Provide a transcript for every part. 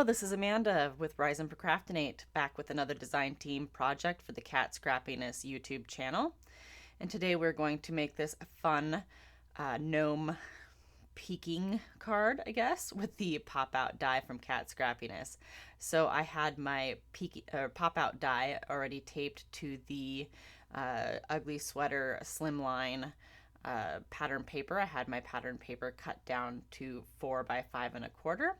this is Amanda with Rise and Procrastinate, back with another design team project for the Kat Scrappiness YouTube channel. And today we're going to make this fun gnome peeking card, I guess, with the pop-out die from Kat Scrappiness. So I had my pop-out die already taped to the ugly sweater slimline pattern paper. I had my pattern paper cut down to 4 by 5 1/4.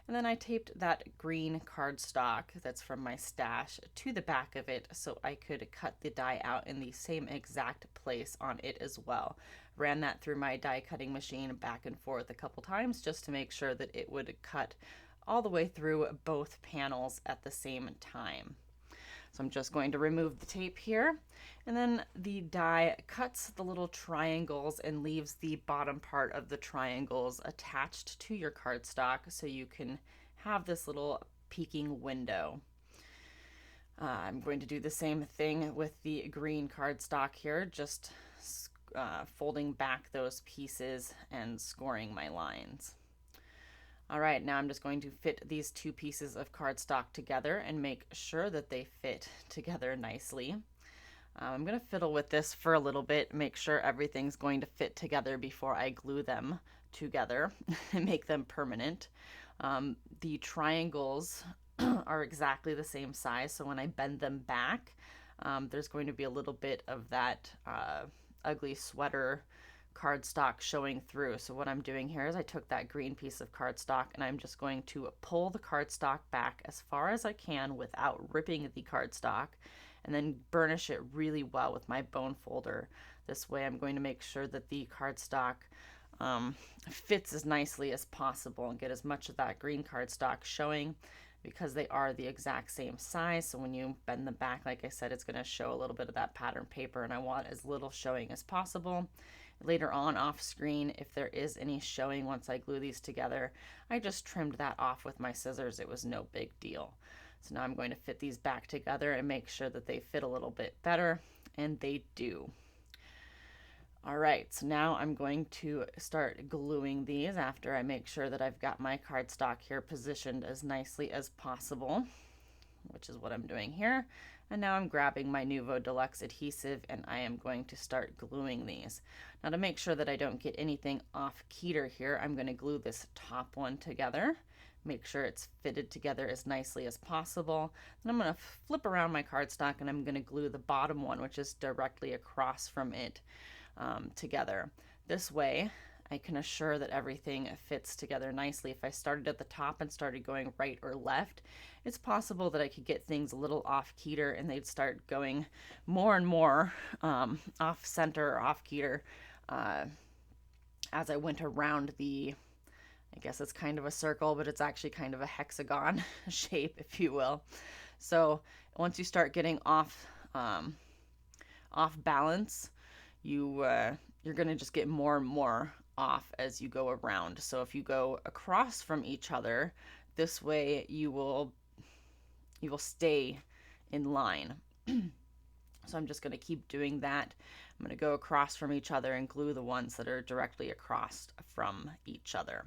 And then I taped that green cardstock that's from my stash to the back of it so I could cut the die out in the same exact place on it as well. Ran that through my die cutting machine back and forth a couple times just to make sure that it would cut all the way through both panels at the same time. So I'm just going to remove the tape here, and then the die cuts the little triangles and leaves the bottom part of the triangles attached to your cardstock so you can have this little peeking window. I'm going to do the same thing with the green cardstock here, just folding back those pieces and scoring my lines. All right, now I'm just going to fit these two pieces of cardstock together and make sure that they fit together nicely. I'm going to fiddle with this for a little bit, make sure everything's going to fit together before I glue them together and make them permanent. The triangles are exactly the same size, so when I bend them back, there's going to be a little bit of that ugly sweater cardstock showing through. So what I'm doing here is I took that green piece of cardstock and I'm just going to pull the cardstock back as far as I can without ripping the cardstock, and then burnish it really well with my bone folder. This way I'm going to make sure that the cardstock fits as nicely as possible and get as much of that green cardstock showing, because they are the exact same size. So when you bend them back, like I said, it's going to show a little bit of that pattern paper, and I want as little showing as possible. Later on off screen, if there is any showing once I glue these together, I just trimmed that off with my scissors. It was no big deal. So now I'm going to fit these back together and make sure that they fit a little bit better, and they do. All right, so now I'm going to start gluing these after I make sure that I've got my cardstock here positioned as nicely as possible, which is what I'm doing here. And now I'm grabbing my Nuvo Deluxe adhesive and I am going to start gluing these. Now, to make sure that I don't get anything off keter here, I'm going to glue this top one together. Make sure it's fitted together as nicely as possible. Then I'm going to flip around my cardstock and I'm going to glue the bottom one, which is directly across from it, together. This way I can assure that everything fits together nicely. If I started at the top and started going right or left, it's possible that I could get things a little off keter and they'd start going more and more off center or off keter as I went around the, I guess it's kind of a circle, but it's actually kind of a hexagon shape, if you will. So once you start getting off balance, you're going to just get more and more off as you go around. So if you go across from each other, this way you will stay in line. So I'm just going to keep doing that. I'm going to go across from each other and glue the ones that are directly across from each other.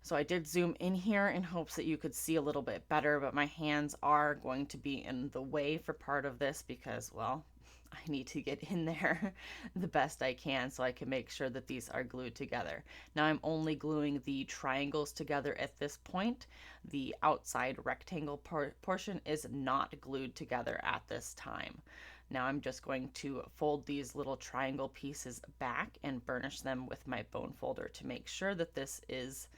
So I did zoom in here in hopes that you could see a little bit better, but my hands are going to be in the way for part of this because, well, I need to get in there the best I can so I can make sure that these are glued together. Now I'm only gluing the triangles together at this point. The outside rectangle portion is not glued together at this time. Now I'm just going to fold these little triangle pieces back and burnish them with my bone folder to make sure that this is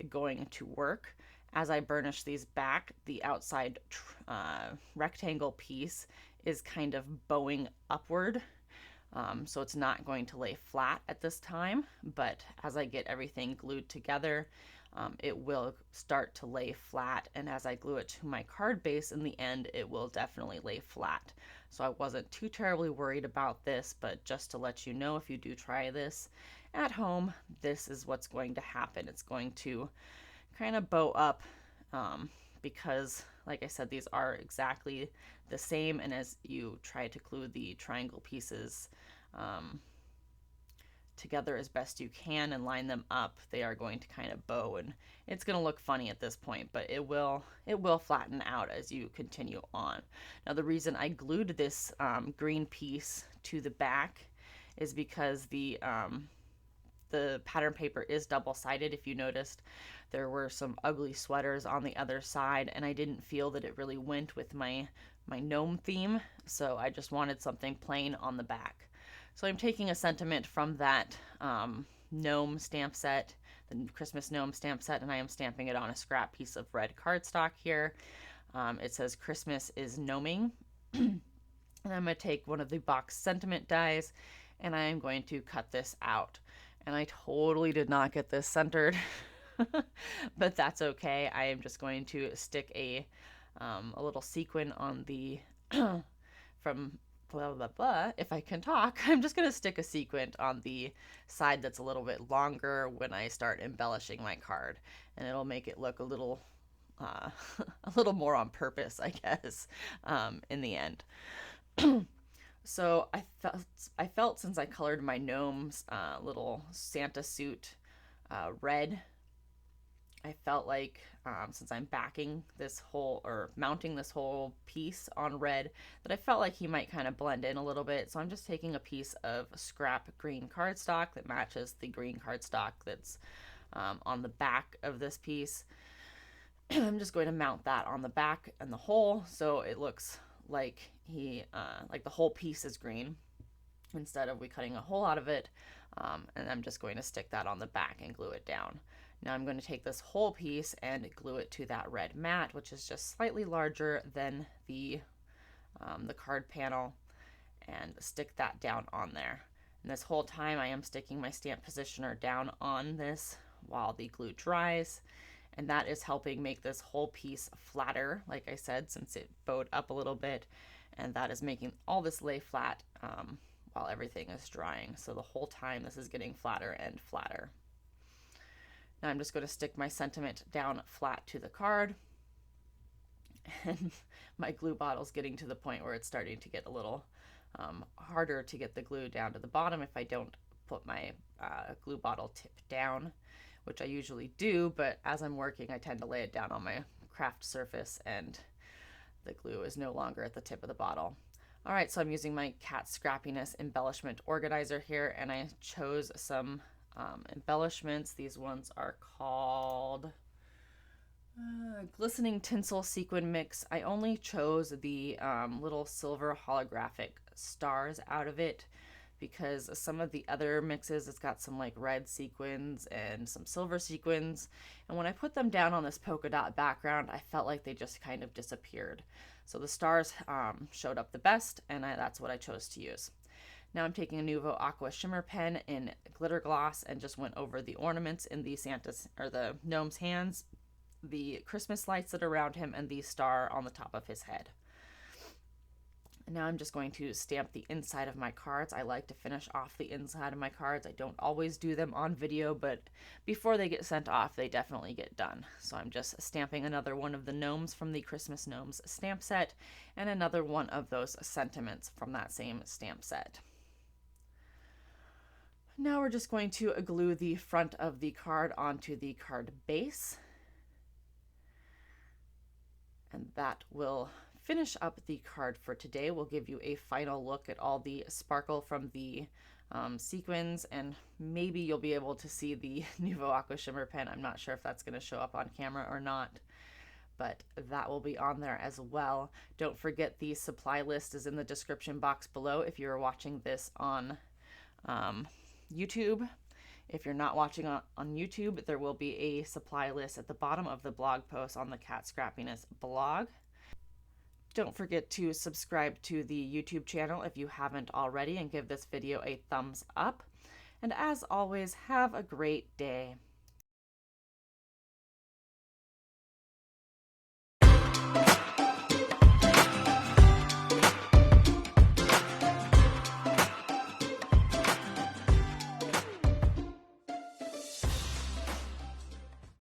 going to work. As I burnish these back, the outside rectangle piece is kind of bowing upward, so it's not going to lay flat at this time, but as I get everything glued together, it will start to lay flat, and as I glue it to my card base in the end, it will definitely lay flat. So I wasn't too terribly worried about this, but just to let you know, if you do try this at home, this is what's going to happen. It's going to kind of bow up because, like I said, these are exactly the same, and as you try to glue the triangle pieces together as best you can and line them up, they are going to kind of bow, and it's going to look funny at this point, but it will flatten out as you continue on. Now the reason I glued this green piece to the back is because the pattern paper is double-sided. If you noticed, there were some ugly sweaters on the other side, and I didn't feel that it really went with my gnome theme, so I just wanted something plain on the back. So I'm taking a sentiment from that gnome stamp set, the Christmas gnome stamp set, and I am stamping it on a scrap piece of red cardstock here. It says Christmas is gnoming. And I'm going to take one of the box sentiment dies, and I am going to cut this out. And I totally did not get this centered, but that's okay. I am just going to stick a little sequin on the, from blah, blah, blah, if I can talk, I'm just going to stick a sequin on the side that's a little bit longer when I start embellishing my card, and it'll make it look a little more on purpose, I guess, in the end. So I felt since I colored my gnome's little Santa suit red, I felt like since I'm backing this whole, or mounting this whole piece on red, that I felt like he might kind of blend in a little bit. So I'm just taking a piece of scrap green cardstock that matches the green cardstock that's on the back of this piece. I'm just going to mount that on the back and the whole, so it looks like like the whole piece is green instead of we cutting a hole out of it. And I'm just going to stick that on the back and glue it down. Now I'm going to take this whole piece and glue it to that red mat, which is just slightly larger than the card panel, and stick that down on there. And this whole time I am sticking my stamp positioner down on this while the glue dries, and that is helping make this whole piece flatter, like I said, since it bowed up a little bit, and that is making all this lay flat while everything is drying. So the whole time this is getting flatter and flatter. Now I'm just going to stick my sentiment down flat to the card, and my glue bottle's getting to the point where it's starting to get a little harder to get the glue down to the bottom if I don't put my glue bottle tip down, which I usually do, but as I'm working I tend to lay it down on my craft surface and the glue is no longer at the tip of the bottle. Alright, so I'm using my Kat Scrappiness embellishment organizer here, and I chose some embellishments. These ones are called Glistening Tinsel Sequin Mix. I only chose the little silver holographic stars out of it because some of the other mixes, it's got some like red sequins and some silver sequins, and when I put them down on this polka dot background, I felt like they just kind of disappeared. So the stars showed up the best, and that's what I chose to use. Now I'm taking a Nuvo Aqua Shimmer pen in glitter gloss and just went over the ornaments in the Santa's, or the gnome's hands, the Christmas lights that are around him, and the star on the top of his head. And now I'm just going to stamp the inside of my cards. I like to finish off the inside of my cards. I don't always do them on video, but before they get sent off, they definitely get done. So I'm just stamping another one of the gnomes from the Christmas Gnomes stamp set, and another one of those sentiments from that same stamp set. Now we're just going to glue the front of the card onto the card base, and that will finish up the card for today. We'll give you a final look at all the sparkle from the sequins, and maybe you'll be able to see the Nuvo Aqua Shimmer pen. I'm not sure if that's going to show up on camera or not, but that will be on there as well. Don't forget the supply list is in the description box below if you're watching this on YouTube. If you're not watching on YouTube, there will be a supply list at the bottom of the blog post on the Kat Scrappiness blog. Don't forget to subscribe to the YouTube channel if you haven't already, and give this video a thumbs up. And as always, have a great day.